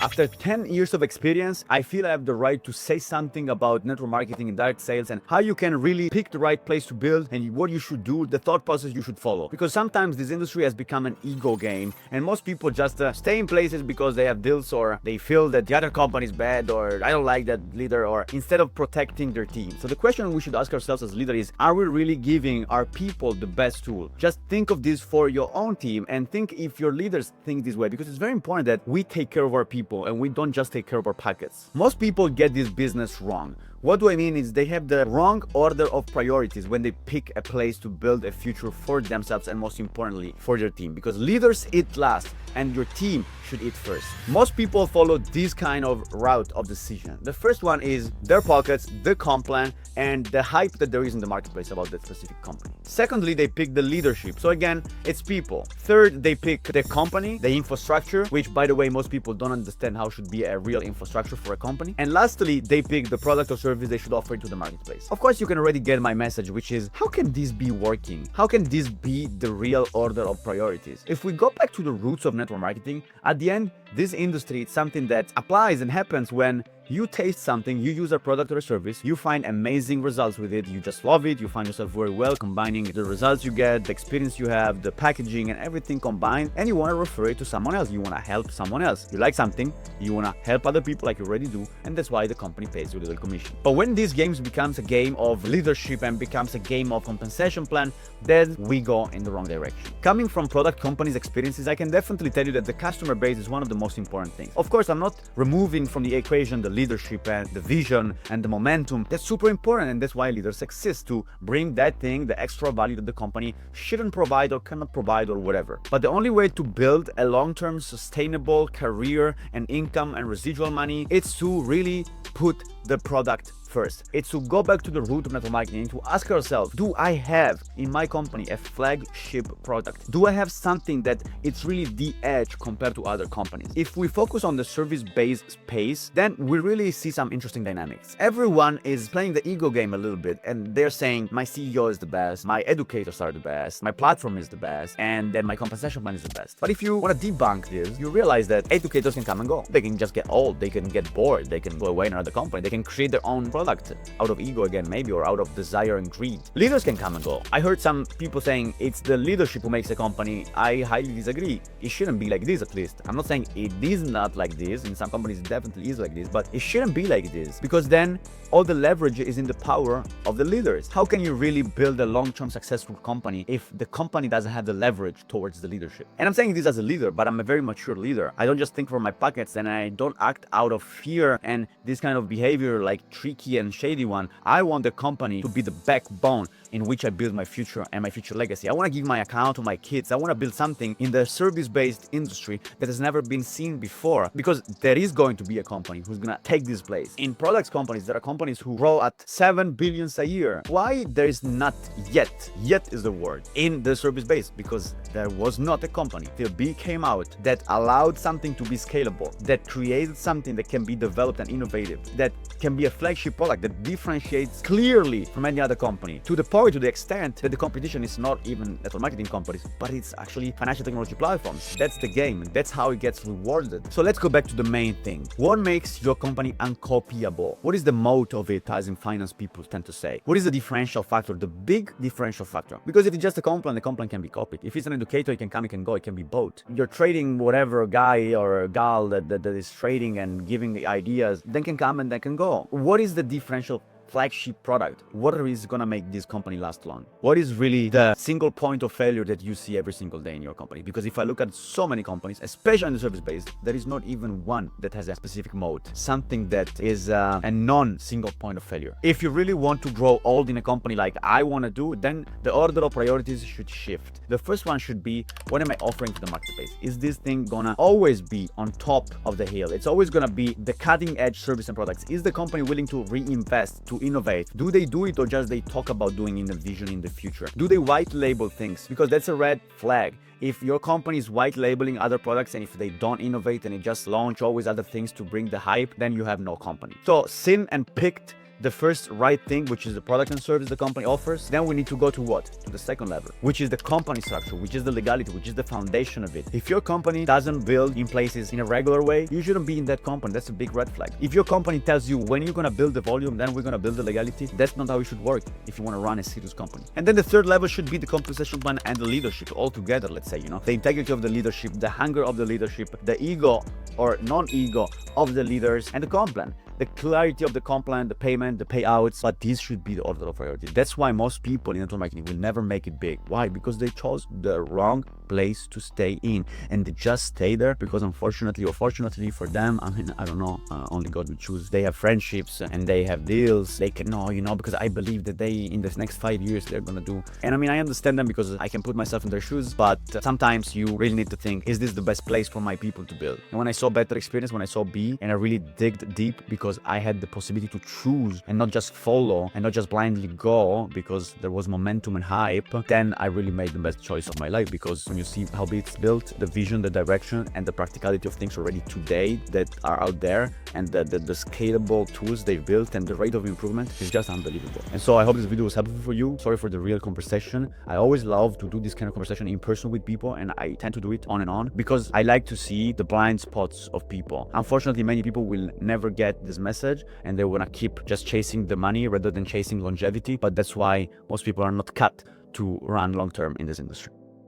After 10 years of experience, I feel I have the right to say something about network marketing and direct sales and how you can really pick the right place to build and what you should do, the thought process you should follow. Because sometimes this industry has become an ego game and most people just stay in places because they have deals or they feel that the other company is bad or I don't like that leader, or instead of protecting their team. So the question we should ask ourselves as leaders is, are we really giving our people the best tool? Just think of this for your own team and think if your leaders think this way, because it's very important that we take care of our people and we don't just take care of our pockets. Most people get this business wrong. What do I mean is they have the wrong order of priorities when they pick a place to build a future for themselves and most importantly for their team, because leaders eat last and your team should eat first. Most people follow this kind of route of decision. The first one is their pockets, the comp plan, and the hype that there is in the marketplace about that specific company. Secondly, they pick the leadership. So again, it's people. Third, they pick the company, the infrastructure, which by the way, most people don't understand how should be a real infrastructure for a company. And lastly, they pick the product or service they should offer to the marketplace. Of course, you can already get my message, which is, how can this be working? How can this be the real order of priorities? If we go back to the roots of network marketing, at the end, this industry is something that applies and happens when you taste something, you use a product or a service, you find amazing results with it, you just love it, you find yourself very well combining the results you get, the experience you have, the packaging and everything combined, and you want to refer it to someone else, you want to help someone else. You like something, you want to help other people like you already do, and that's why the company pays you a little commission. But when these games becomes a game of leadership and becomes a game of compensation plan, then we go in the wrong direction. Coming from product companies' experiences, I can definitely tell you that the customer base is one of the most important things. Of course, I'm not removing from the equation the leadership and the vision and the momentum. That's super important, and that's why leaders exist, to bring that thing, the extra value that the company shouldn't provide or cannot provide or whatever. But the only way to build a long-term sustainable career and income and residual money is to really put the product first. It's to go back to the root of network marketing, to ask ourselves, do I have in my company a flagship product? Do I have something that it's really the edge compared to other companies? If we focus on the service-based space, then we really see some interesting dynamics. Everyone is playing the ego game a little bit, and they're saying, my CEO is the best, my educators are the best, my platform is the best, and then my compensation plan is the best. But if you want to debunk this, you realize that educators can come and go. They can just get old, they can get bored, they can go away in another company, they can create their own product out of ego again, maybe, or out of desire and greed. Leaders can come and go. I heard some people saying it's the leadership who makes a company. I highly disagree. It shouldn't be like this, at least. I'm not saying it is not like this. In some companies, it definitely is like this, but it shouldn't be like this, because then all the leverage is in the power of the leaders. How can you really build a long-term successful company if the company doesn't have the leverage towards the leadership? And I'm saying this as a leader, but I'm a very mature leader. I don't just think for my pockets, and I don't act out of fear and this kind of behavior like tricky and shady one. I want the company to be the backbone in which I build my future and my future legacy. I want to give my account to my kids. I want to build something in the service-based industry that has never been seen before, because there is going to be a company who's going to take this place. In products companies, there are companies who grow at 7 billion a year. Why there is not yet is the word, in the service base? Because there was not a company till B came out that allowed something to be scalable, that created something that can be developed and innovative, that can be a flagship product that differentiates clearly from any other company, to the extent that the competition is not even network marketing companies, but it's actually financial technology platforms. That's the game, and that's how it gets rewarded. So let's go back to the main thing. What makes your company uncopyable? What is the moat of it, as in finance people tend to say? What is the differential factor, the big differential factor? Because if it's just a company, the company can be copied. If it's an educator, it can come, it can go, it can be both. You're trading whatever guy or gal that is trading and giving the ideas, then can come and then can go. What is the differential flagship product? What is going to make this company last long? What is really the single point of failure that you see every single day in your company? Because if I look at so many companies, especially in the service base, there is not even one that has a specific mode, something that is a non-single point of failure. If you really want to grow old in a company like I want to do, then the order of priorities should shift. The first one should be, what am I offering to the marketplace? Is this thing gonna always be on top of the hill? It's always gonna be the cutting edge service and products. Is the company willing to reinvest, to innovate? Do they do it, or just they talk about doing in the vision in the future? Do they white label things? Because that's a red flag. If your company is white labeling other products, and if they don't innovate and it just launch always other things to bring the hype, then you have no company. So seen and picked the first right thing, which is the product and service the company offers, then we need to go to what? To the second level, which is the company structure, which is the legality, which is the foundation of it. If your company doesn't build in places in a regular way, you shouldn't be in that company. That's a big red flag. If your company tells you when you're gonna build the volume, then we're gonna build the legality, that's not how it should work if you want to run a serious company. And then the third level should be the compensation plan and the leadership all together, let's say, the integrity of the leadership, the hunger of the leadership, the ego or non-ego of the leaders, and the comp plan. The clarity of the comp plan, the payment, the payouts, but these should be the order of priority. That's why most people in network marketing will never make it big. Why? Because they chose the wrong place to stay in, and they just stay there because unfortunately or fortunately for them, I don't know, only God will choose. They have friendships and they have deals. They can know, because I believe that they, in the next 5 years, they're gonna do. And I understand them because I can put myself in their shoes, but sometimes you really need to think, is this the best place for my people to build? And when I saw Better Experience, when I saw B, and I really digged deep because I had the possibility to choose and not just follow and not just blindly go because there was momentum and hype, then I really made the best choice of my life. Because when you see how it's built, the vision, the direction, and the practicality of things already today that are out there, and the scalable tools they've built and the rate of improvement is just unbelievable. And so I hope this video was helpful for you. Sorry for the real conversation. I always love to do this kind of conversation in person with people, and I tend to do it on and on because I like to see the blind spots of people. Unfortunately, many people will never get this message and they want to keep just chasing the money rather than chasing longevity. But that's why most people are not cut to run long term in this industry.